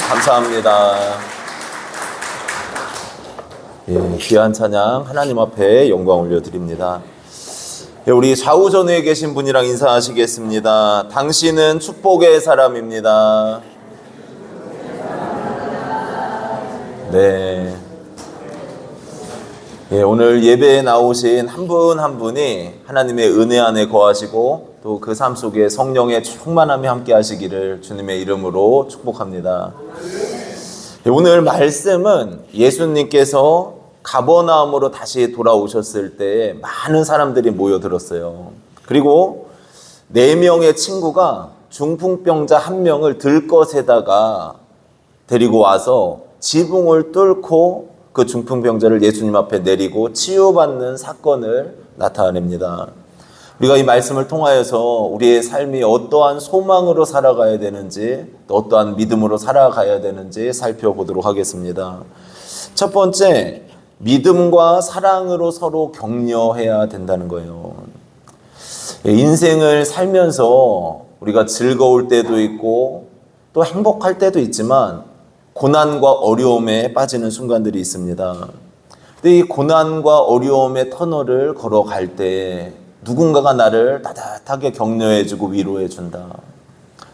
감사합니다. 예, 귀한 찬양 하나님 앞에 영광 올려드립니다. 예, 우리 좌우전에 계신 분이랑 인사하시겠습니다. 당신은 축복의 사람입니다. 네. 예, 오늘 예배에 나오신 한 분 한 분이 하나님의 은혜 안에 거하시고 또 그 삶 속에 성령의 충만함이 함께 하시기를 주님의 이름으로 축복합니다. 예, 오늘 말씀은 예수님께서 가버나움으로 다시 돌아오셨을 때 많은 사람들이 모여들었어요. 그리고 4명의 친구가 중풍병자 1명을 들것에다가 데리고 와서 지붕을 뚫고 그 중풍병자를 예수님 앞에 내리고 치유받는 사건을 나타냅니다. 우리가 이 말씀을 통하여서 우리의 삶이 어떠한 소망으로 살아가야 되는지, 또 어떠한 믿음으로 살아가야 되는지 살펴보도록 하겠습니다. 첫 번째, 믿음과 사랑으로 서로 격려해야 된다는 거예요. 인생을 살면서 우리가 즐거울 때도 있고 또 행복할 때도 있지만 고난과 어려움에 빠지는 순간들이 있습니다. 근데 이 고난과 어려움의 터널을 걸어갈 때 누군가가 나를 따뜻하게 격려해주고 위로해준다.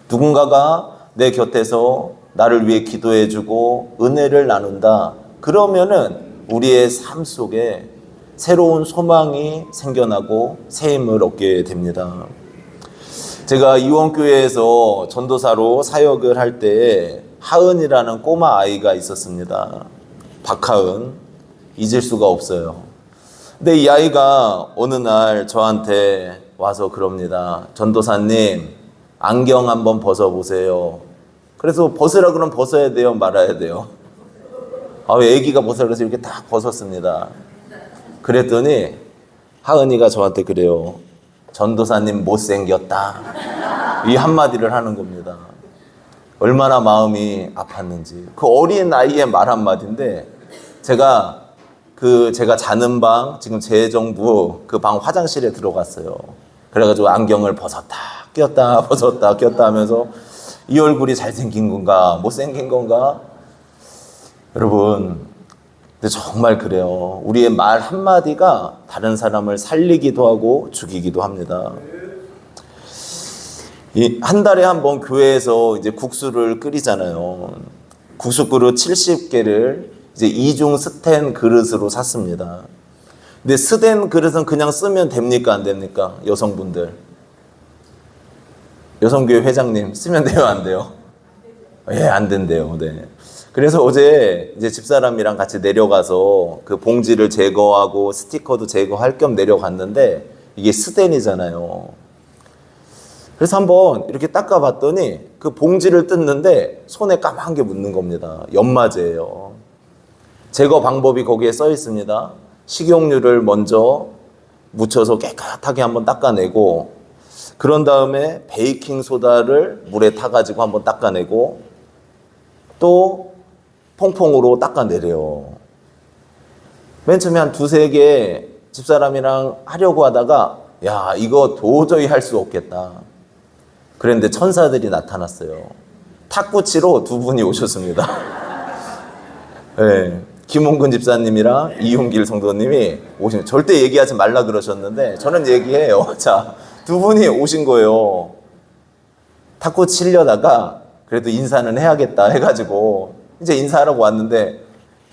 누군가가 내 곁에서 나를 위해 기도해주고 은혜를 나눈다. 그러면은 우리의 삶 속에 새로운 소망이 생겨나고 새 힘을 얻게 됩니다. 제가 이원교회에서 전도사로 사역을 할 때 하은이라는 꼬마 아이가 있었습니다. 박하은, 잊을 수가 없어요. 근데 이 아이가 어느 날 저한테 와서 그럽니다. 전도사님, 안경 한번 벗어보세요. 그래서 벗으라 그러면 벗어야 돼요, 말아야 돼요? 애기가 벗으라 그래서 이렇게 딱 벗었습니다. 그랬더니 하은이가 저한테 그래요. 전도사님 못생겼다. 이 한마디를 하는 겁니다. 얼마나 마음이 아팠는지. 그 어린 아이의 말 한마디인데 제가 자는 방, 지금 재정부 그 방 화장실에 들어갔어요. 그래가지고 안경을 벗었다 꼈다 벗었다 꼈다 하면서 이 얼굴이 잘생긴 건가 못생긴 건가? 여러분, 근데 정말 그래요. 우리의 말 한마디가 다른 사람을 살리기도 하고 죽이기도 합니다. 한 달에 한 번 교회에서 이제 국수를 끓이잖아요. 국수 그릇 70개를 이제 이중 스텐 그릇으로 샀습니다. 근데 스텐 그릇은 그냥 쓰면 됩니까? 안 됩니까? 여성분들. 여성교회 회장님, 쓰면 돼요? 안 돼요? 예, 안 된대요. 네. 그래서 어제 이제 집사람이랑 같이 내려가서 그 봉지를 제거하고 스티커도 제거할 겸 내려갔는데 이게 스텐이잖아요. 그래서 한번 이렇게 닦아봤더니 그 봉지를 뜯는데 손에 까만 게 묻는 겁니다. 연마제예요. 제거 방법이 거기에 써 있습니다. 식용유를 먼저 묻혀서 깨끗하게 한번 닦아내고 그런 다음에 베이킹 소다를 물에 타가지고 한번 닦아내고 또 퐁퐁으로 닦아내래요. 맨 처음에 한 2-3개 집사람이랑 하려고 하다가 야, 이거 도저히 할 수 없겠다. 그런데 천사들이 나타났어요. 탁구치로 2분이 오셨습니다. 네, 김홍근 집사님이랑 이윤길 성도님이 오신, 절대 얘기하지 말라 그러셨는데 저는 얘기해요. 자, 2분이 오신 거예요. 탁구 치려다가 그래도 인사는 해야겠다 해가지고 이제 인사하라고 왔는데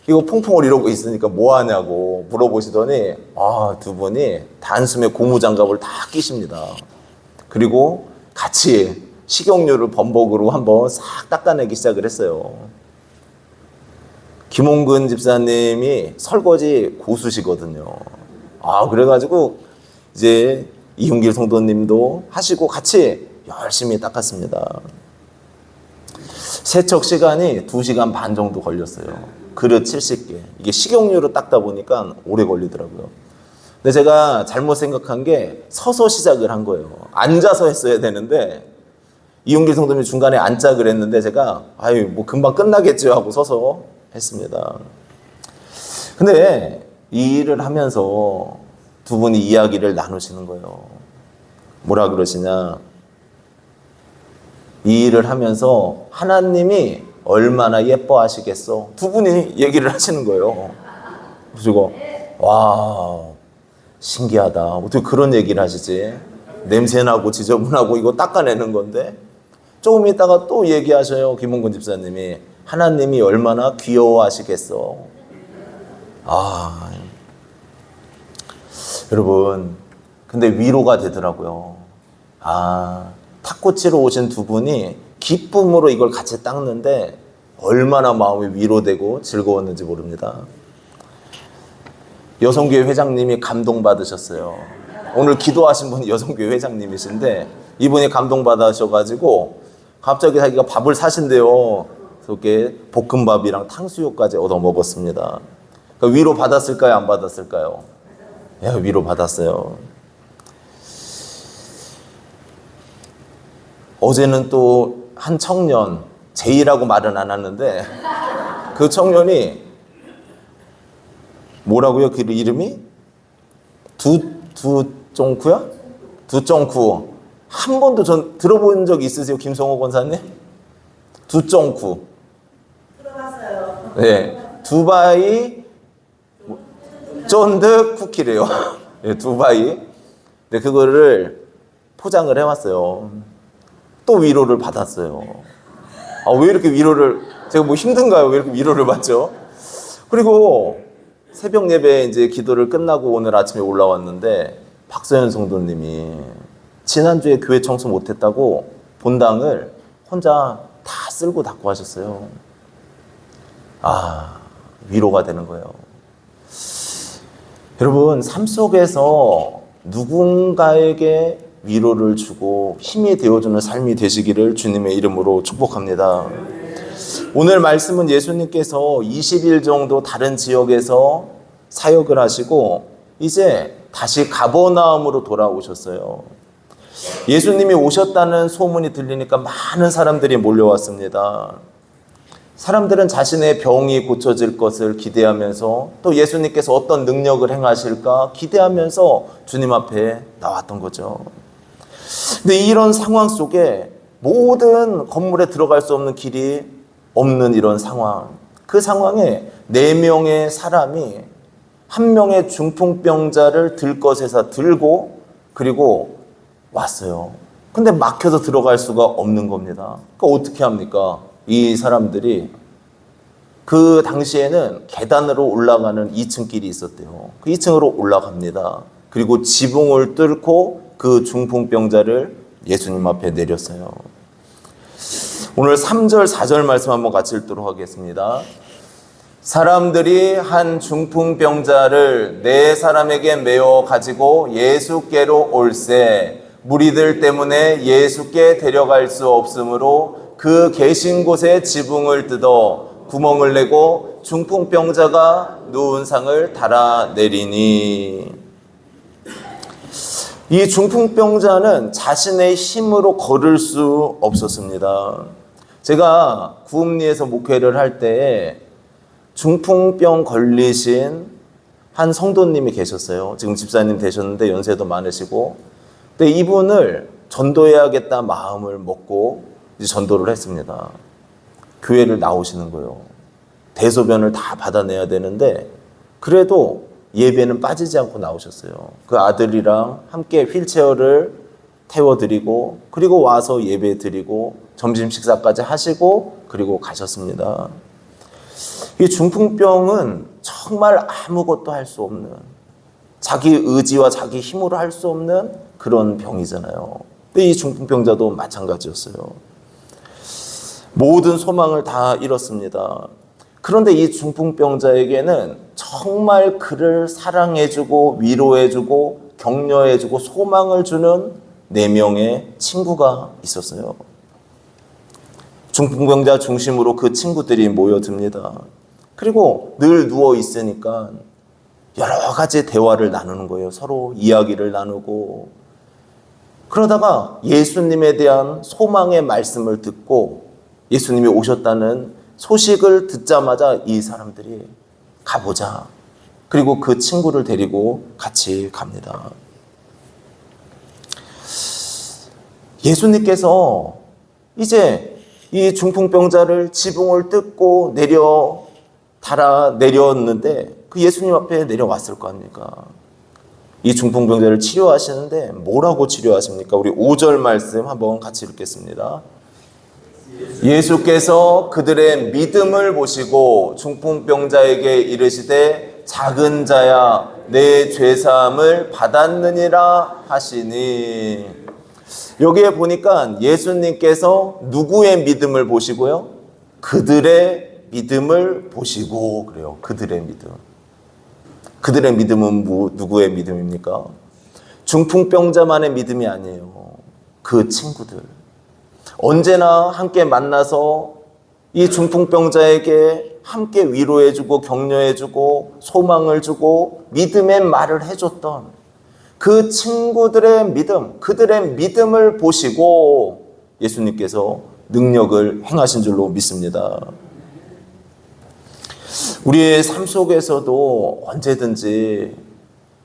이거 퐁퐁을 이러고 있으니까 뭐 하냐고 물어보시더니 2분이 단숨에 고무장갑을 다 끼십니다. 그리고 같이 식용유를 범벅으로 한번 싹 닦아내기 시작을 했어요. 김홍근 집사님이 설거지 고수시거든요. 그래가지고 이제 이윤길 성도님도 하시고 같이 열심히 닦았습니다. 세척 시간이 2시간 반 정도 걸렸어요. 그릇 70개. 이게 식용유로 닦다 보니까 오래 걸리더라고요. 근데 제가 잘못 생각한 게 서서 시작을 한 거예요. 앉아서 했어야 되는데 이윤길 성도님이 중간에 앉자 그랬는데 제가 뭐 금방 끝나겠죠 하고 서서 했습니다. 근데 이 일을 하면서 2분이 이야기를 나누시는 거예요. 뭐라 그러시냐? 이 일을 하면서 하나님이 얼마나 예뻐하시겠어. 두 분이 얘기를 하시는 거예요. 그리고 와, 신기하다. 어떻게 그런 얘기를 하시지? 냄새나고 지저분하고 이거 닦아내는 건데. 조금 있다가 또 얘기하셔요. 김홍근 집사님이. 하나님이 얼마나 귀여워하시겠어. 아, 여러분, 근데 위로가 되더라고요. 아, 탁구치러 오신 두 분이 기쁨으로 이걸 같이 닦는데 얼마나 마음이 위로되고 즐거웠는지 모릅니다. 여성교회 회장님이 감동받으셨어요. 오늘 기도하신 분이 여성교회 회장님이신데 이분이 감동받으셔가지고 갑자기 자기가 밥을 사신대요. 그렇게 볶음밥이랑 탕수육까지 얻어 먹었습니다. 그러니까 위로 받았을까요? 안 받았을까요? 예, 위로 받았어요. 어제는 또 한 청년, 제이라고 말은 안 하는데 그 청년이 뭐라고요? 그 이름이? 두쫑쿠야? 두쫑쿠. 한 번도 전 들어본 적 있으세요? 김성호 권사님? 두쫑쿠. 들어봤어요. 네. 두바이 쫀드 쿠키래요. 네, 두바이. 근데 그거를 포장을 해왔어요. 또 위로를 받았어요. 아, 왜 이렇게 위로를, 제가 뭐 힘든가요? 왜 이렇게 위로를 받죠? 그리고 새벽 예배 이제 기도를 끝나고 오늘 아침에 올라왔는데 박서연 성도님이 지난주에 교회 청소 못했다고 본당을 혼자 다 쓸고 닦고 하셨어요. 아, 위로가 되는 거예요. 여러분, 삶 속에서 누군가에게 위로를 주고 힘이 되어주는 삶이 되시기를 주님의 이름으로 축복합니다. 오늘 말씀은 예수님께서 20일 정도 다른 지역에서 사역을 하시고 이제 다시 가버나움으로 돌아오셨어요. 예수님이 오셨다는 소문이 들리니까 많은 사람들이 몰려왔습니다. 사람들은 자신의 병이 고쳐질 것을 기대하면서 또 예수님께서 어떤 능력을 행하실까 기대하면서 주님 앞에 나왔던 거죠. 근데 이런 상황 속에 모든 건물에 들어갈 수 없는 길이 없는 이런 상황, 그 상황에 4명의 사람이 한 명의 중풍병자를 들것에서 들고 그리고 왔어요. 근데 막혀서 들어갈 수가 없는 겁니다. 그러니까 어떻게 합니까? 이 사람들이 그 당시에는 계단으로 올라가는 2층 길이 있었대요. 그 2층으로 올라갑니다. 그리고 지붕을 뚫고 그 중풍병자를 예수님 앞에 내렸어요. 오늘 3절, 4절 말씀 한번 같이 읽도록 하겠습니다. 사람들이 한 중풍병자를 4사람에게 메어 가지고 예수께로 올세 무리들 때문에 예수께 데려갈 수 없으므로 그 계신 곳에 지붕을 뜯어 구멍을 내고 중풍병자가 누운 상을 달아내리니 이 중풍병자는 자신의 힘으로 걸을 수 없었습니다. 제가 구음리에서 목회를 할 때 중풍병 걸리신 한 성도님이 계셨어요. 지금 집사님 되셨는데 연세도 많으시고 근데 이분을 전도해야겠다 마음을 먹고 이제 전도를 했습니다. 교회를 나오시는 거예요. 대소변을 다 받아내야 되는데 그래도 예배는 빠지지 않고 나오셨어요. 그 아들이랑 함께 휠체어를 태워드리고 그리고 와서 예배 드리고 점심 식사까지 하시고 그리고 가셨습니다. 이 중풍병은 정말 아무것도 할 수 없는 자기 의지와 자기 힘으로 할 수 없는 그런 병이잖아요. 근데 이 중풍병자도 마찬가지였어요. 모든 소망을 다 잃었습니다. 그런데 이 중풍병자에게는 정말 그를 사랑해주고 위로해주고 격려해주고 소망을 주는 4명의 친구가 있었어요. 중풍병자 중심으로 그 친구들이 모여듭니다. 그리고 늘 누워 있으니까 여러 가지 대화를 나누는 거예요. 서로 이야기를 나누고 그러다가 예수님에 대한 소망의 말씀을 듣고 예수님이 오셨다는 소식을 듣자마자 이 사람들이 가보자. 그리고 그 친구를 데리고 같이 갑니다. 예수님께서 이제 이 중풍병자를 지붕을 뜯고 내렸는데 그 예수님 앞에 내려왔을 거 아닙니까? 이 중풍병자를 치료하시는데 뭐라고 치료하십니까? 우리 5절 말씀 한번 같이 읽겠습니다. 예수께서 그들의 믿음을 보시고 중풍병자에게 이르시되 작은 자야 내 죄사함을 받았느니라 하시니, 여기에 보니까 예수님께서 누구의 믿음을 보시고요? 그들의 믿음을 보시고 그래요. 그들의 믿음. 그들의 믿음은 누구의 믿음입니까? 중풍병자만의 믿음이 아니에요. 그 친구들. 언제나 함께 만나서 이 중풍병자에게 함께 위로해주고 격려해주고 소망을 주고 믿음의 말을 해줬던 그 친구들의 믿음, 그들의 믿음을 보시고 예수님께서 능력을 행하신 줄로 믿습니다. 우리의 삶 속에서도 언제든지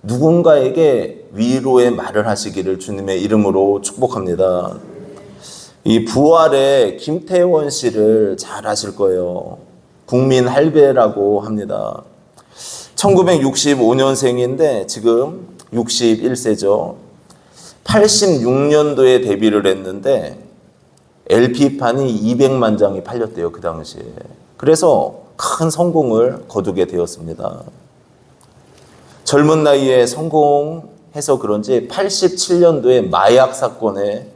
누군가에게 위로의 말을 하시기를 주님의 이름으로 축복합니다. 이 부활의 김태원 씨를 잘 아실 거예요. 국민 할배라고 합니다. 1965년생인데 지금 61세죠. 86년도에 데뷔를 했는데 LP판이 200만 장이 팔렸대요, 그 당시에. 그래서 큰 성공을 거두게 되었습니다. 젊은 나이에 성공해서 그런지 87년도에 마약 사건에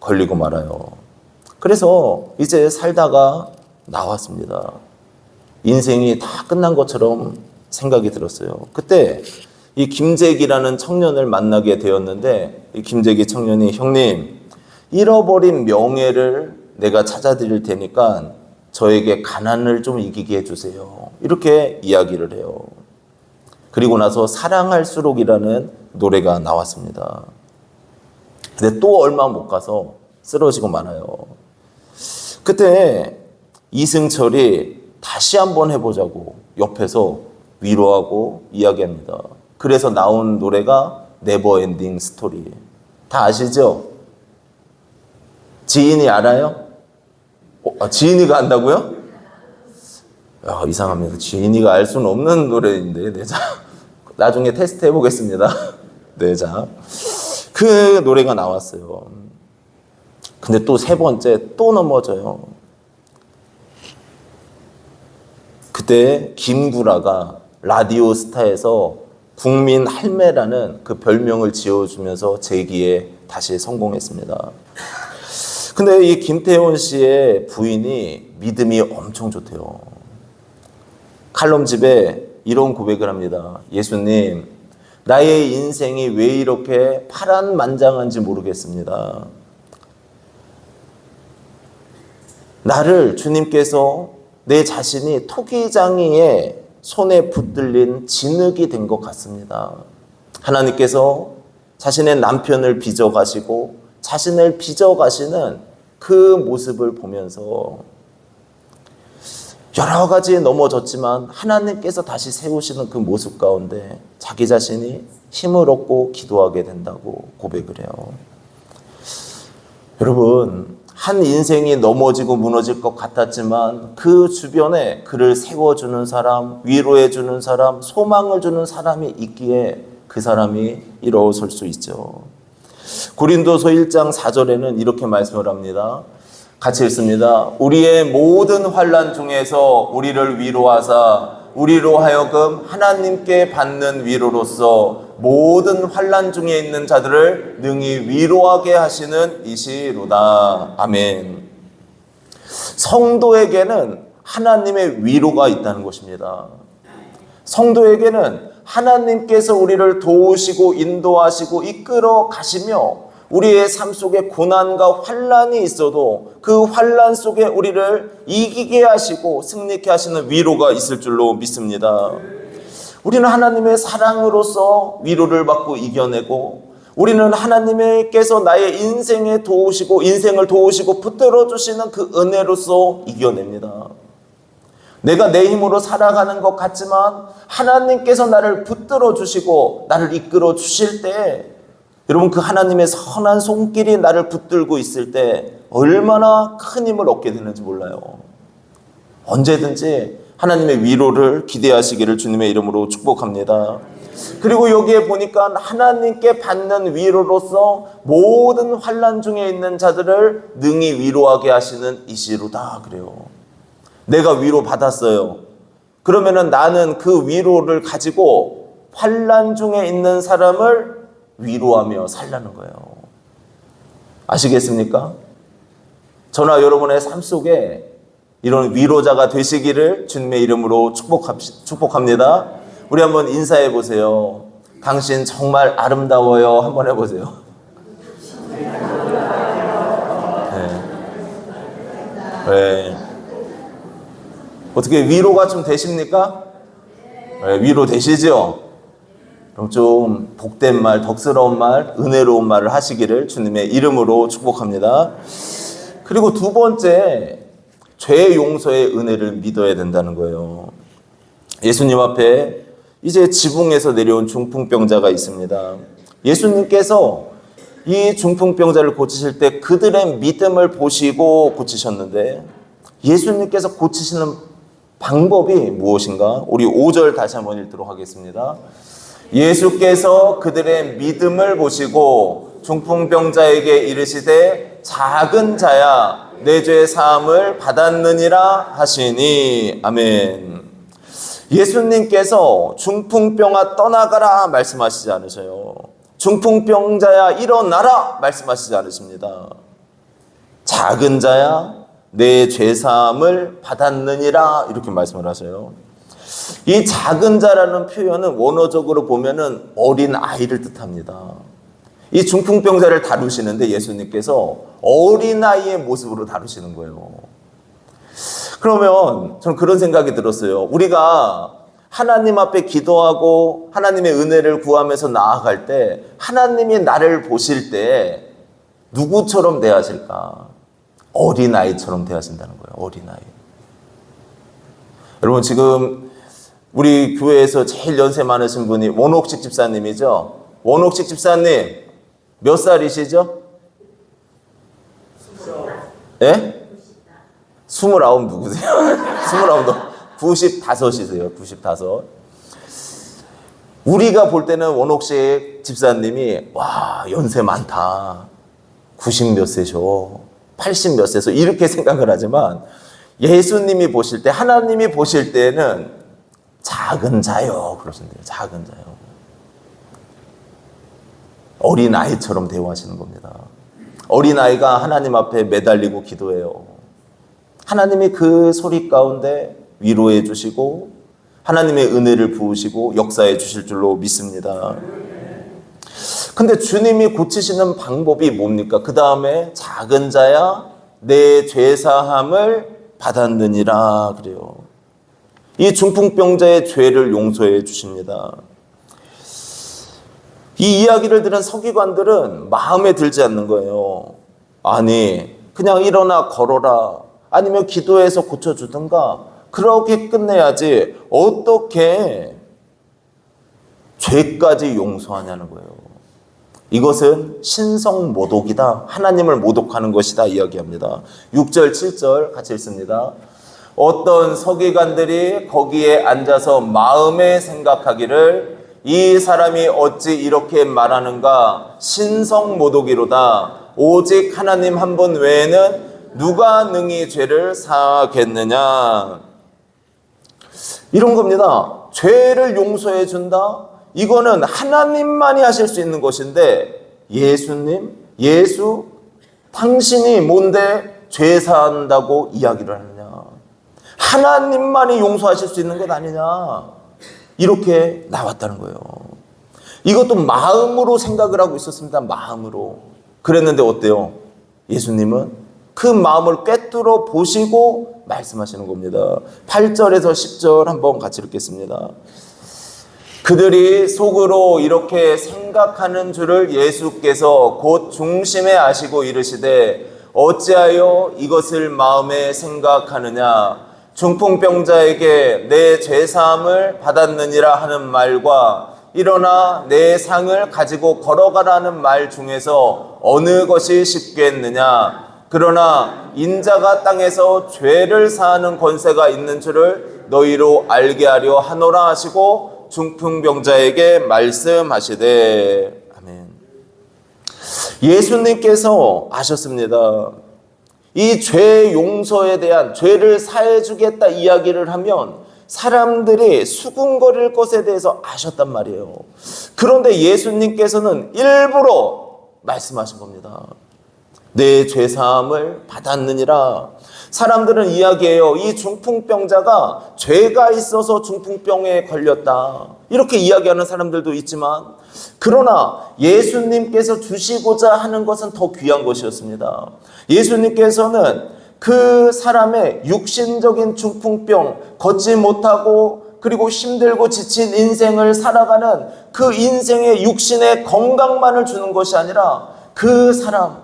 걸리고 말아요. 그래서 이제 살다가 나왔습니다. 인생이 다 끝난 것처럼 생각이 들었어요. 그때 이 김재기라는 청년을 만나게 되었는데 이 김재기 청년이 형님, 잃어버린 명예를 내가 찾아드릴 테니까 저에게 가난을 좀 이기게 해주세요. 이렇게 이야기를 해요. 그리고 나서 사랑할수록이라는 노래가 나왔습니다. 근데 또 얼마 못 가서 쓰러지고 말아요. 그때 이승철이 다시 한번 해보자고 옆에서 위로하고 이야기합니다. 그래서 나온 노래가 네버엔딩 스토리. 다 아시죠? 지인이 알아요? 지인이가 안다고요? 야, 이상합니다. 지인이가 알 수는 없는 노래인데, 네, 자, 나중에 테스트 해보겠습니다. 네, 자, 그 노래가 나왔어요. 근데 또 세 번째 또 넘어져요. 그때 김구라가 라디오 스타에서 국민 할매라는 그 별명을 지어주면서 재기에 다시 성공했습니다. 근데 이 김태원 씨의 부인이 믿음이 엄청 좋대요. 칼럼집에 이런 고백을 합니다. 예수님, 나의 인생이 왜 이렇게 파란만장한지 모르겠습니다. 나를 주님께서 내 자신이 토기장이의 손에 붙들린 진흙이 된 것 같습니다. 하나님께서 자신의 남편을 빚어가시고 자신을 빚어가시는 그 모습을 보면서 여러 가지 넘어졌지만 하나님께서 다시 세우시는 그 모습 가운데 자기 자신이 힘을 얻고 기도하게 된다고 고백을 해요. 여러분, 한 인생이 넘어지고 무너질 것 같았지만 그 주변에 그를 세워주는 사람, 위로해주는 사람, 소망을 주는 사람이 있기에 그 사람이 일어설 수 있죠. 고린도서 1장 4절에는 이렇게 말씀을 합니다. 같이 읽습니다. 우리의 모든 환난 중에서 우리를 위로하사 우리로 하여금 하나님께 받는 위로로서 모든 환난 중에 있는 자들을 능히 위로하게 하시는 이시로다. 아멘. 성도에게는 하나님의 위로가 있다는 것입니다. 성도에게는 하나님께서 우리를 도우시고 인도하시고 이끌어 가시며 우리의 삶 속에 고난과 환난이 있어도 그 환난 속에 우리를 이기게 하시고 승리케 하시는 위로가 있을 줄로 믿습니다. 우리는 하나님의 사랑으로서 위로를 받고 이겨내고 우리는 하나님께서 나의 인생을 도우시고 붙들어 주시는 그 은혜로서 이겨냅니다. 내가 내 힘으로 살아가는 것 같지만 하나님께서 나를 붙들어 주시고 나를 이끌어 주실 때 여러분, 그 하나님의 선한 손길이 나를 붙들고 있을 때 얼마나 큰 힘을 얻게 되는지 몰라요. 언제든지 하나님의 위로를 기대하시기를 주님의 이름으로 축복합니다. 그리고 여기에 보니까 하나님께 받는 위로로서 모든 환난 중에 있는 자들을 능히 위로하게 하시는 이시로다 그래요. 내가 위로 받았어요. 그러면은 나는 그 위로를 가지고 환난 중에 있는 사람을 위로하며 살라는 거예요. 아시겠습니까? 저나 여러분의 삶 속에 이런 위로자가 되시기를 주님의 이름으로 축복합니다. 우리 한번 인사해 보세요. 당신 정말 아름다워요. 한번 해보세요. 네. 어떻게 위로가 좀 되십니까? 네, 위로 되시죠? 그럼 좀 복된 말, 덕스러운 말, 은혜로운 말을 하시기를 주님의 이름으로 축복합니다. 그리고 두 번째, 죄 용서의 은혜를 믿어야 된다는 거예요. 예수님 앞에 이제 지붕에서 내려온 중풍병자가 있습니다. 예수님께서 이 중풍병자를 고치실 때 그들의 믿음을 보시고 고치셨는데, 예수님께서 고치시는 방법이 무엇인가? 우리 5절 다시 한번 읽도록 하겠습니다. 예수께서 그들의 믿음을 보시고 중풍병자에게 이르시되 작은 자야 내 죄 사함을 받았느니라 하시니. 아멘. 예수님께서 중풍병아 떠나가라 말씀하시지 않으셔요. 중풍병자야 일어나라 말씀하시지 않으십니다. 작은 자야 내 죄사함을 받았느니라 이렇게 말씀을 하셔요. 이 작은 자라는 표현은 원어적으로 보면은 어린 아이를 뜻합니다. 이 중풍병자를 다루시는데 예수님께서 어린아이의 모습으로 다루시는 거예요. 그러면 저는 그런 생각이 들었어요. 우리가 하나님 앞에 기도하고 하나님의 은혜를 구하면서 나아갈 때 하나님이 나를 보실 때 누구처럼 대하실까? 어린아이처럼 대하신다는 거예요. 어린아이. 여러분, 지금 우리 교회에서 제일 연세 많으신 분이 원옥식 집사님이죠. 원옥식 집사님 몇 살이시죠? 예? 29 누구세요? 29, 95이세요. 95. 우리가 볼 때는 원옥식 집사님이 와, 연세 많다. 90 몇 세셔. 80 몇 세서 이렇게 생각을 하지만 예수님이 보실 때, 하나님이 보실 때는 작은 자요 그러신대요. 작은 자요. 어린아이처럼 대우하시는 겁니다. 어린아이가 하나님 앞에 매달리고 기도해요. 하나님이 그 소리 가운데 위로해 주시고 하나님의 은혜를 부으시고 역사해 주실 줄로 믿습니다. 근데 주님이 고치시는 방법이 뭡니까? 그 다음에 작은 자야 내 죄사함을 받았느니라 그래요. 이 중풍병자의 죄를 용서해 주십니다. 이 이야기를 들은 서기관들은 마음에 들지 않는 거예요. 아니, 그냥 일어나 걸어라. 아니면 기도해서 고쳐주든가. 그렇게 끝내야지. 어떻게 죄까지 용서하냐는 거예요. 이것은 신성모독이다. 하나님을 모독하는 것이다 이야기합니다. 6절, 7절 같이 읽습니다. 어떤 서기관들이 거기에 앉아서 마음에 생각하기를 이 사람이 어찌 이렇게 말하는가? 신성모독이로다. 오직 하나님 한 분 외에는 누가 능히 죄를 사하겠느냐? 이런 겁니다. 죄를 용서해 준다? 이거는 하나님만이 하실 수 있는 것인데 예수님, 예수, 당신이 뭔데 죄 사한다고 이야기를 하느냐? 하나님만이 용서하실 수 있는 것 아니냐? 이렇게 나왔다는 거예요. 이것도 마음으로 생각을 하고 있었습니다. 마음으로. 그랬는데 어때요? 예수님은 그 마음을 꿰뚫어 보시고 말씀하시는 겁니다. 8절에서 10절 한번 같이 읽겠습니다. 그들이 속으로 이렇게 생각하는 줄을 예수께서 곧 중심에 아시고 이르시되 어찌하여 이것을 마음에 생각하느냐? 중풍병자에게 내 죄사함을 받았느니라 하는 말과 일어나 내 상을 가지고 걸어가라는 말 중에서 어느 것이 쉽겠느냐? 그러나 인자가 땅에서 죄를 사하는 권세가 있는 줄을 너희로 알게 하려 하노라 하시고 중풍병자에게 말씀하시되. 아멘. 예수님께서 아셨습니다. 이 죄 용서에 대한, 죄를 사해 주겠다 이야기를 하면 사람들이 수군거릴 것에 대해서 아셨단 말이에요. 그런데 예수님께서는 일부러 말씀하신 겁니다. 내 죄사함을 받았느니라. 사람들은 이야기해요. 이 중풍병자가 죄가 있어서 중풍병에 걸렸다, 이렇게 이야기하는 사람들도 있지만, 그러나 예수님께서 주시고자 하는 것은 더 귀한 것이었습니다. 예수님께서는 그 사람의 육신적인 중풍병, 걷지 못하고 그리고 힘들고 지친 인생을 살아가는 그 인생의 육신의 건강만을 주는 것이 아니라 그 사람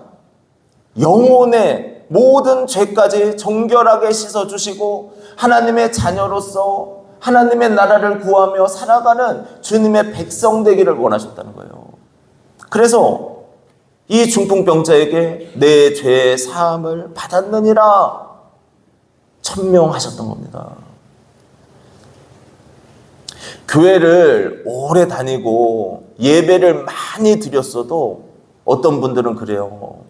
영혼의 모든 죄까지 정결하게 씻어주시고 하나님의 자녀로서 하나님의 나라를 구하며 살아가는 주님의 백성 되기를 원하셨다는 거예요. 그래서 이 중풍병자에게 내 죄의 사함을 받았느니라 천명하셨던 겁니다. 교회를 오래 다니고 예배를 많이 드렸어도 어떤 분들은 그래요.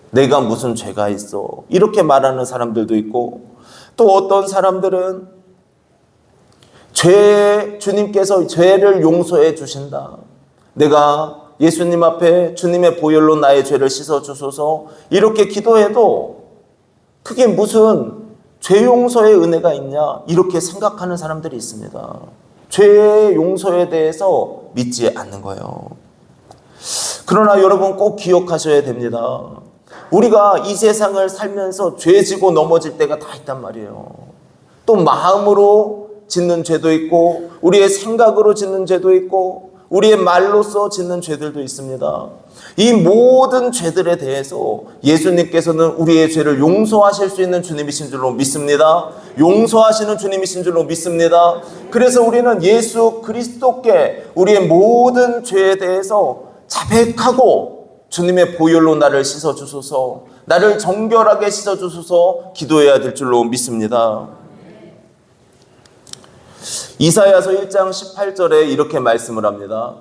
내가 무슨 죄가 있어, 이렇게 말하는 사람들도 있고, 또 어떤 사람들은 주님께서 죄를 용서해 주신다, 내가 예수님 앞에 주님의 보혈로 나의 죄를 씻어주소서, 이렇게 기도해도 그게 무슨 죄 용서의 은혜가 있냐, 이렇게 생각하는 사람들이 있습니다. 죄의 용서에 대해서 믿지 않는 거예요. 그러나 여러분 꼭 기억하셔야 됩니다. 우리가 이 세상을 살면서 죄지고 넘어질 때가 다 있단 말이에요. 또 마음으로 짓는 죄도 있고, 우리의 생각으로 짓는 죄도 있고, 우리의 말로써 짓는 죄들도 있습니다. 이 모든 죄들에 대해서 예수님께서는 우리의 죄를 용서하실 수 있는 주님이신 줄로 믿습니다. 용서하시는 주님이신 줄로 믿습니다. 그래서 우리는 예수 그리스도께 우리의 모든 죄에 대해서 자백하고 주님의 보혈로 나를 씻어주소서, 나를 정결하게 씻어주소서 기도해야 될 줄로 믿습니다. 이사야서 1장 18절에 이렇게 말씀을 합니다.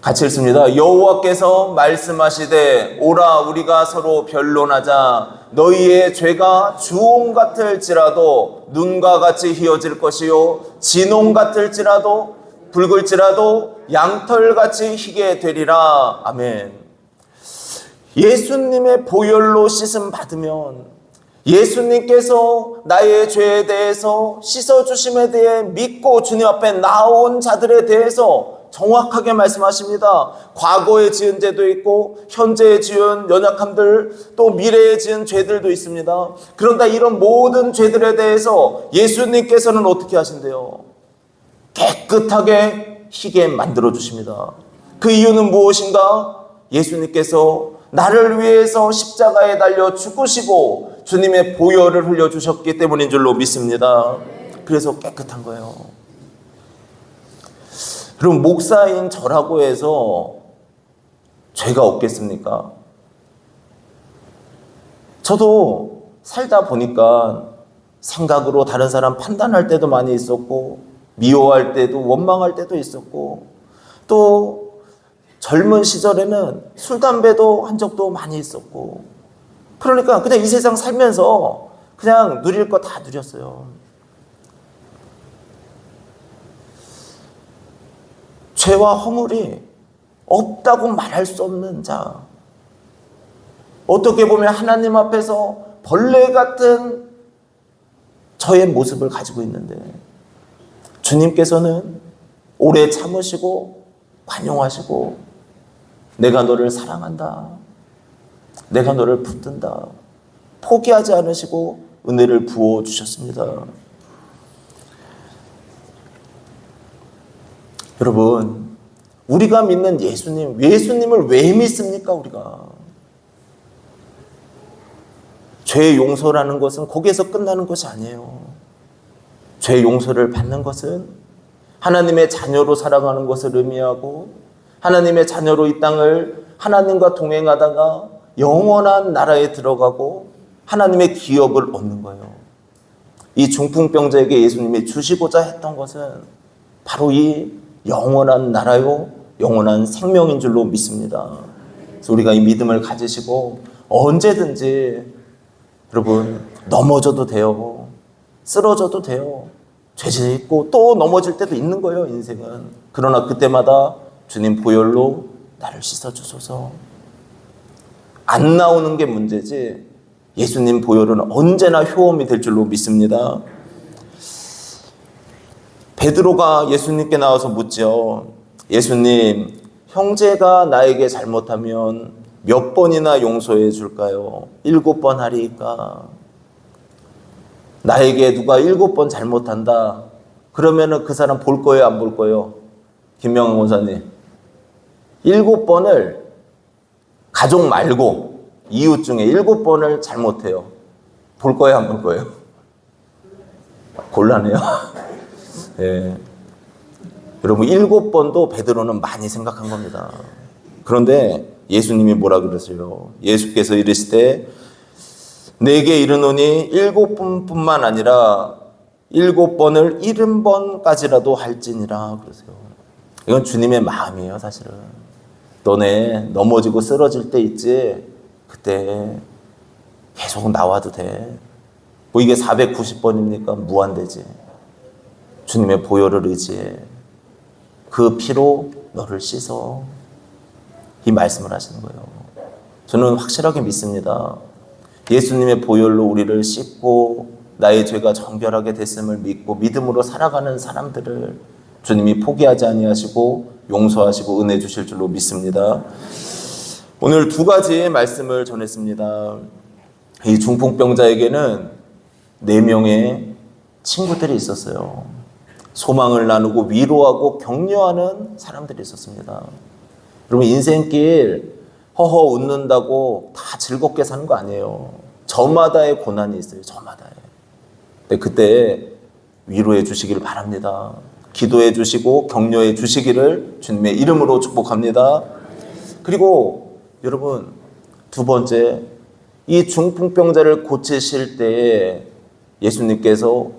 같이 읽습니다. 여호와께서 말씀하시되 오라 우리가 서로 변론하자. 너희의 죄가 주홍 같을지라도 눈과 같이 희어질 것이요 진홍 같을지라도 붉을지라도 양털같이 희게 되리라. 아멘. 예수님의 보혈로 씻음 받으면, 예수님께서 나의 죄에 대해서 씻어주심에 대해 믿고 주님 앞에 나온 자들에 대해서 정확하게 말씀하십니다. 과거에 지은 죄도 있고 현재에 지은 연약함들, 또 미래에 지은 죄들도 있습니다. 그런데 이런 모든 죄들에 대해서 예수님께서는 어떻게 하신대요? 깨끗하게 희게 만들어 주십니다. 그 이유는 무엇인가? 예수님께서 나를 위해서 십자가에 달려 죽으시고 주님의 보혈을 흘려주셨기 때문인 줄로 믿습니다. 그래서 깨끗한 거예요. 그럼 목사인 저라고 해서 죄가 없겠습니까? 저도 살다 보니까 생각으로 다른 사람 판단할 때도 많이 있었고, 미워할 때도 원망할 때도 있었고, 또 젊은 시절에는 술, 담배도 한 적도 많이 있었고, 그러니까 그냥 이 세상 살면서 그냥 누릴 거 다 누렸어요. 죄와 허물이 없다고 말할 수 없는 자, 어떻게 보면 하나님 앞에서 벌레 같은 저의 모습을 가지고 있는데 주님께서는 오래 참으시고 관용하시고 내가 너를 사랑한다, 내가 너를 붙든다, 포기하지 않으시고 은혜를 부어주셨습니다. 여러분, 우리가 믿는 예수님을 왜 믿습니까? 우리가 죄 용서라는 것은 거기에서 끝나는 것이 아니에요. 죄 용서를 받는 것은 하나님의 자녀로 살아가는 것을 의미하고 하나님의 자녀로 이 땅을 하나님과 동행하다가 영원한 나라에 들어가고 하나님의 기업을 얻는 거예요. 이 중풍병자에게 예수님이 주시고자 했던 것은 바로 이 영원한 나라요, 영원한 생명인 줄로 믿습니다. 그래서 우리가 이 믿음을 가지시고 언제든지 여러분 넘어져도 돼요. 쓰러져도 돼요. 죄 짓고 또 넘어질 때도 있는 거예요, 인생은. 그러나 그때마다 주님 보혈로 나를 씻어주소서. 안 나오는 게 문제지 예수님 보혈은 언제나 효험이 될 줄로 믿습니다. 베드로가 예수님께 나와서 묻죠. 예수님, 형제가 나에게 잘못하면 몇 번이나 용서해 줄까요? 7번 하리이까? 나에게 누가 7번 잘못한다. 그러면은 그 사람 볼 거예요, 안 볼 거예요? 김명환 권사님. 7번을 가족 말고 이웃 중에 7번을 잘못해요. 볼 거예요, 안 볼 거예요? 곤란해요. 예. 여러분 7번도 베드로는 많이 생각한 겁니다. 그런데 예수님이 뭐라 그러세요? 예수께서 이르시되 내게 이르노니 7번뿐만 아니라 7번을 70번까지라도 할지니라 그러세요. 이건 주님의 마음이에요, 사실은. 너네 넘어지고 쓰러질 때 있지? 그때 계속 나와도 돼. 뭐 이게 490번입니까? 무한대지. 주님의 보혈을 의지해. 그 피로 너를 씻어. 이 말씀을 하시는 거예요. 저는 확실하게 믿습니다. 예수님의 보혈로 우리를 씻고 나의 죄가 정결하게 됐음을 믿고 믿음으로 살아가는 사람들을 주님이 포기하지 아니하시고 용서하시고 은혜 주실 줄로 믿습니다. 오늘 2가지 말씀을 전했습니다. 이 중풍병자에게는 4명의 친구들이 있었어요. 소망을 나누고 위로하고 격려하는 사람들이 있었습니다. 여러분 인생길 허허 웃는다고 다 즐겁게 사는 거 아니에요. 저마다의 고난이 있어요. 저마다의. 근데 그때 위로해 주시기를 바랍니다. 기도해 주시고 격려해 주시기를 주님의 이름으로 축복합니다. 그리고 여러분 2번째, 이 중풍병자를 고치실 때에 예수님께서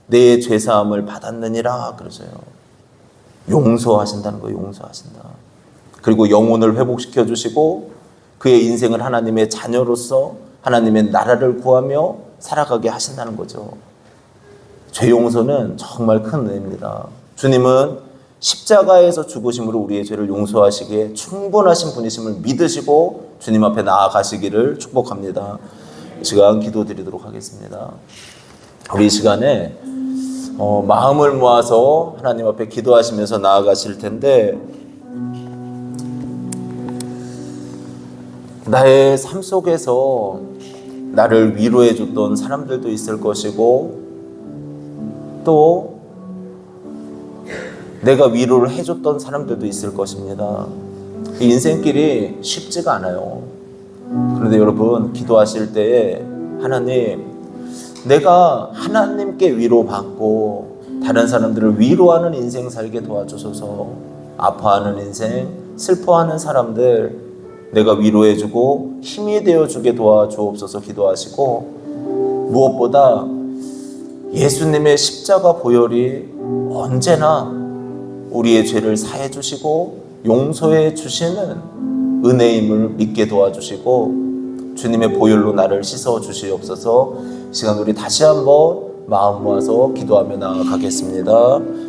내 죄사함을 받았느니라 그러세요. 용서하신다는 거예요. 용서하신다. 그리고 영혼을 회복시켜 주시고 그의 인생을 하나님의 자녀로서 하나님의 나라를 구하며 살아가게 하신다는 거죠. 죄 용서는 정말 큰 은혜입니다. 주님은 십자가에서 죽으심으로 우리의 죄를 용서하시기에 충분하신 분이심을 믿으시고 주님 앞에 나아가시기를 축복합니다. 이 시간 기도드리도록 하겠습니다. 우리 이 시간에 마음을 모아서 하나님 앞에 기도하시면서 나아가실 텐데 나의 삶 속에서 나를 위로해 줬던 사람들도 있을 것이고 또 내가 위로를 해줬던 사람들도 있을 것입니다. 이 인생길이 쉽지가 않아요. 그런데 여러분 기도하실 때에 하나님, 내가 하나님께 위로받고 다른 사람들을 위로하는 인생 살게 도와주소서. 아파하는 인생, 슬퍼하는 사람들 내가 위로해주고 힘이 되어주게 도와주옵소서 기도하시고, 무엇보다 예수님의 십자가 보혈이 언제나 우리의 죄를 사해 주시고 용서해 주시는 은혜임을 믿게 도와주시고 주님의 보혈로 나를 씻어 주시옵소서. 이 시간 우리 다시 한번 마음 모아서 기도하며 나아가겠습니다.